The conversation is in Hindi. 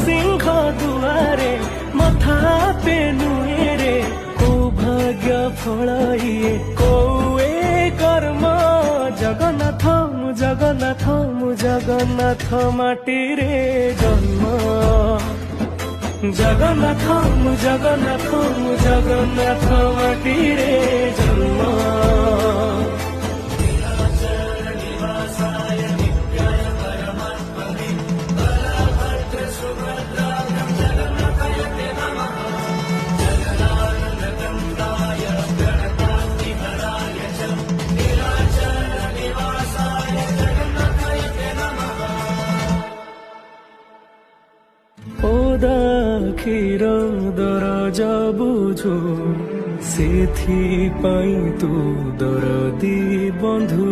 सिंह दुआरे मथा पे नुएरे को भाग्य फल इए को कर्म जगन्नाथ मु जगन्नाथ मु जगन्नाथ माटी रे जन्म जगन्नाथ मु जगन्नाथ मु जगन्नाथ माटी रे जन्म ओदा क्षीर दरज बुझु सेथि पाई तू दरदी बंधु